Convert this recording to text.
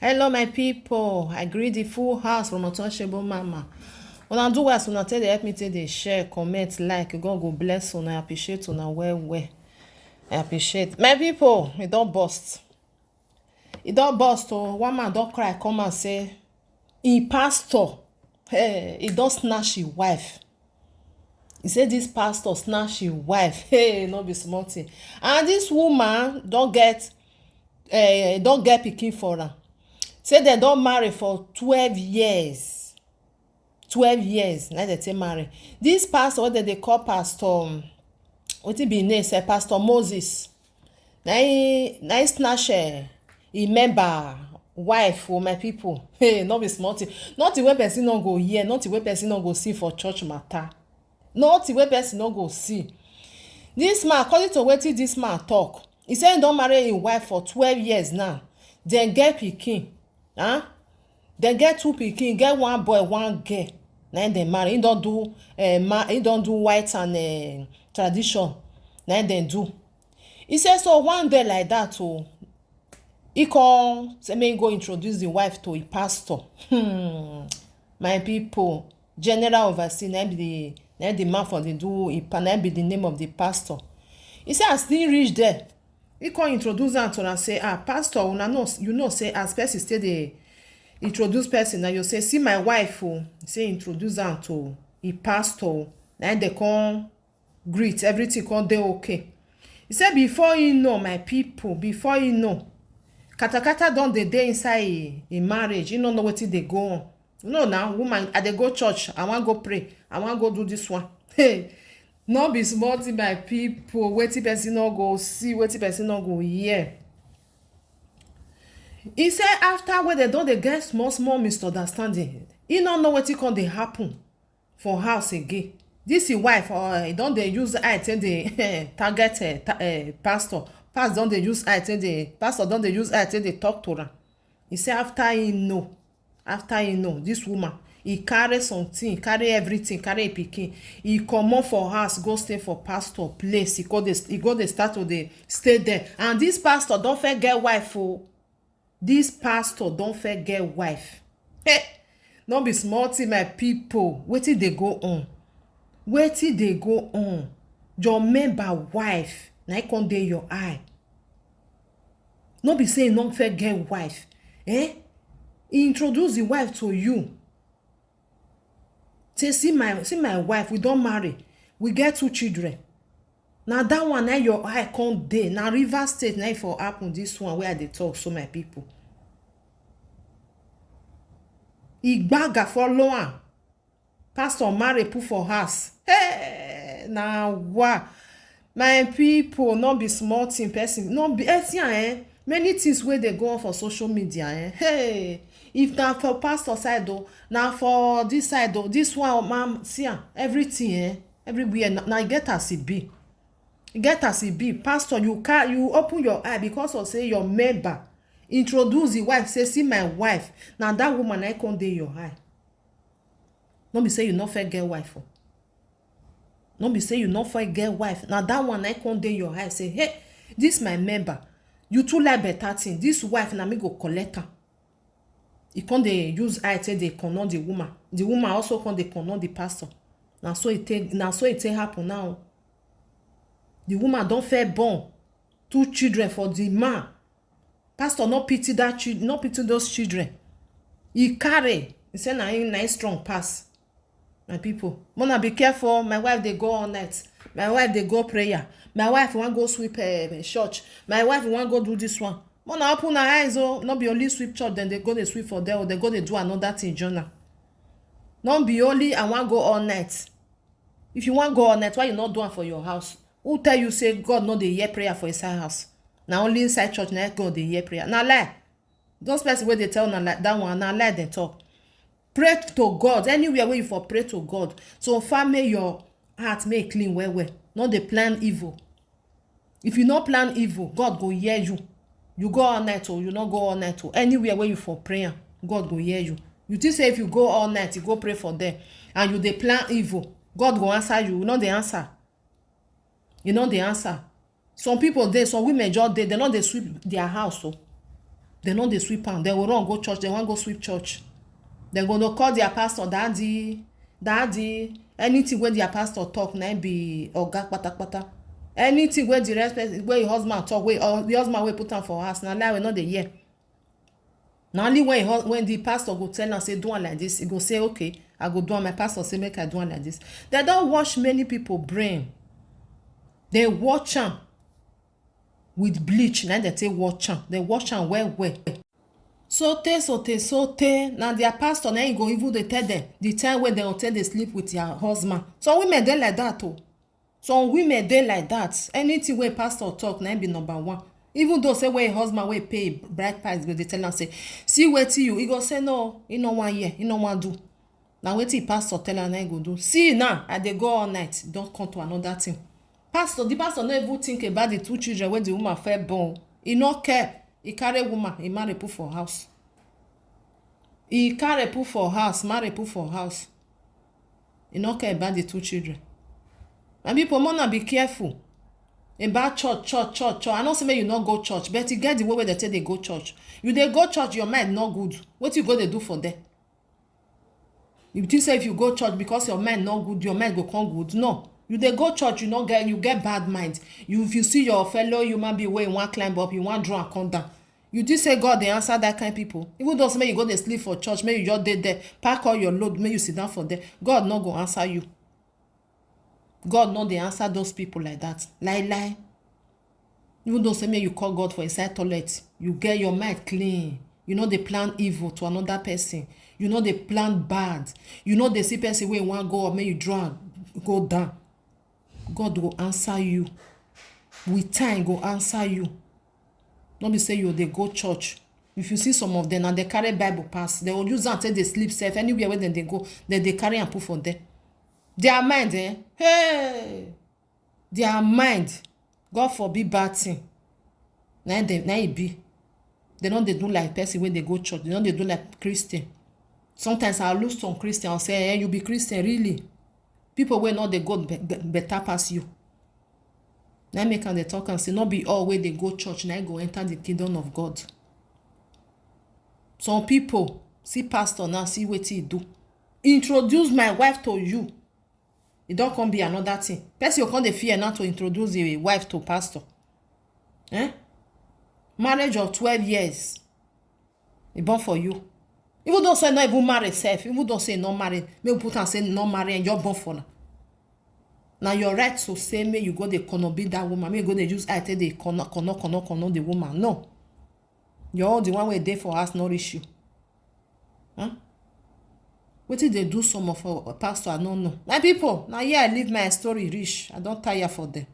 Hello, my people. I greet the full house from Untouchable Mama. Una do well, so una tell dey help me take dey share, comment, like. God go bless una. I appreciate una well. I appreciate. My people, e don burst. E don burst oh. One man don cry come and say, im pastor, hey, he don snatch him wife. He say this pastor snatch him wife. Hey, no be small thing. And this woman don get pikin for am. Say dem don marry for 12 years. 12 years na dem take marry. This pastor wey dem dey call pastor, wetin be im name sef, Pastor Moses, na im snatch im member wife for my people. Hey, no be small thing. Nothing wey person no go hear, nothing wey person no go see for church matter. Nothing wey person no go see. This man, according to wetin this man talk, he say he don marry im wife for 12 years now. Dem get pikin. Dem get 2 pikin, get 1 boy, 1 girl. Na im dem marry. He don do white and tradition. Na im dem do. He say so one day like that oh, he come say make him go introduce the wife to a pastor. My people, general overseer, na be the man for the do na be the name of the pastor. He say as he reach there, he come introduce am to am say, pastor, una know, you know say as person still dey introduce person, na you say see my wife oh, say introduce am to a pastor. Na dem come greet, everything come dey okay. He say before you know, my people, before you know, katakata don dey inside a marriage. You no know wetin dey go on. You know now, woman, I dey go church, I wan go pray, I wan go do this one. Hey, no be small thing, my people. Wetin person no go see, wetin person no go hear. He say after wey dem don dey get small misunderstanding, he no know wetin come dey happen for house again. This him wife, he don dey use eye take dey target pastor. Pastor don dey use eye take dey talk to am. He say after he know, this woman, he carry something, carry everything, carry pikin. He comot for house go stay for pastor place. He go dey start to dey stay there. And this pastor don first get wife oh. This pastor don first get wife. Hey, no be small thing, my people. Wetin dey go on? Wetin dey go on? Your member wife na im come dey your eye. No be say e no first get wife. He introduce the wife to you. Say see my wife, we don marry, we get 2 children. Na that one na your eye come dey. Na Rivers State na for happen, this one wey I dey talk so, my people. Igbaga follow am. Pastor marry put for house. Hey, na wa. My people, no be small thing person. No be many things wey dey go on for social media. Hey, if na for pastor side though, na for this side though, this one man see am, everything everywhere na get as e be. Get as e be. Pastor, you open your eye because of say your member introduce the wife, say see my wife. Na that woman na come dey your eye. No be say you no fit get wife oh. No be say you no fit get wife. Na that one na come dey your eye, say hey, this my member, you too like better thing. This wife na me go collect am. E come dey use eye take dey condemn the woman. The woman also come dey condemn the pastor. Na so it take happen now. The woman don first born 2 children for the man. Pastor no pity those children. He carry. He say na him strong pass. My people, mona be careful. My wife dey go all night. My wife dey go prayer. My wife wan go sweep church. My wife wan go do this one. Mona open her eyes oh. No be only sweep church, then they go dey sweep for there or they go dey do another thing journal. No be only I wan go all night. If you wan go all night, why you not do am for your house? Who tell you say God no dey hear prayer for inside house? Na only inside church na God dey hear prayer. Na lie. Those person wey dey tell na like that one, na lie dem talk. Pray to God anywhere wey you for pray to God. So far make your heart make clean well. No dey plan evil. If you no plan evil, God go hear you. You go all night or you no go all night or anywhere where you for prayer, God go hear you. You think say if you go all night, you go pray for them, and you dey plan evil, God go answer you. You know the answer. You know the answer. Some people dey, some women just dey, they no dey sweep their house oh. They know they sweep am. They will run go church. They wan go sweep church. They go to call their pastor, daddy. Anything wey their pastor talk, na be oga kpatakpata. Anything wey the respect, wey your husband talk, wey or the husband wey put am for house, na lie we no dey hear. Na only when the pastor go tell am say do am like this, he go say okay, I go do am. My pastor say make I do am like this. They don wash many people brain. They watch am with bleach. Na they take watch am. They watch am well. Sote. Na their pastor na he go even dey tell them the time wey dem go take dey sleep with their husband. Some women dey like that o. Some women dey like that. Anything wey pastor talk na be number one. Even though say wey husband wey pay bride price go dey tell am say see wetin you, he go say no, he no wan hear, he no wan do. Na wetin pastor tell am na he go do. See now, I dey go all night, don come to another thing. The pastor no even think about the 2 children wey the woman first born. He no care. He carry woman, he marry put for house. He carry put for house, marry put for house. He no care about the 2 children. And people must be careful about church. I know say make you not go church, but you get the way they say they go church. You dey go church, your mind not good. What you go dey do for them? You think say if you go church because your mind not good, your mind go come good? No. You dey go church, you get bad mind. If you see your fellow human being wey you wan climb up, you wan draw and come down. You think say God dey answer that kind of people? Even though say you go dey sleep for church, make you just dey there, pack all your load, make you sit down for there. God no go answer you. God no dey answer those people like that. Lie. Even though say make you call God for inside toilet, you get your mind clean. You know they plan evil to another person. You know they plan bad. You know they see person wey wan go up, make you draw and go down. God will answer you. With time, go answer you. Don't be say you dey go church. If you see some of them and they carry Bible pass, they will use am till they sleep safe. Anywhere where they go, they carry and put for them. Their mind, hey, their mind, God forbid bad thing. Now it be. They don't they do like person when they go church. They don't they do like Christian. Sometimes I lose some Christian. I'll say, hey, you be Christian, really? People will not they go better pass you. Now make them talk and say, not be all way they go church. Now go enter the kingdom of God. Some people see pastor now, see what he do. Introduce my wife to you. It don't come be another thing. Person you can't fear not to introduce the wife to pastor. Marriage of 12 years. It born for you. Even though say not even marry self, even though say not marry, may put and say not marry and you're born for now. Now your right to say me you go the corner be that woman, may go they use I tell the corner the woman. No. You're all the one way there for us nourish you. What did they do some of our pastor? I don't know. My people, now here I leave my story rich. I don't tire for them.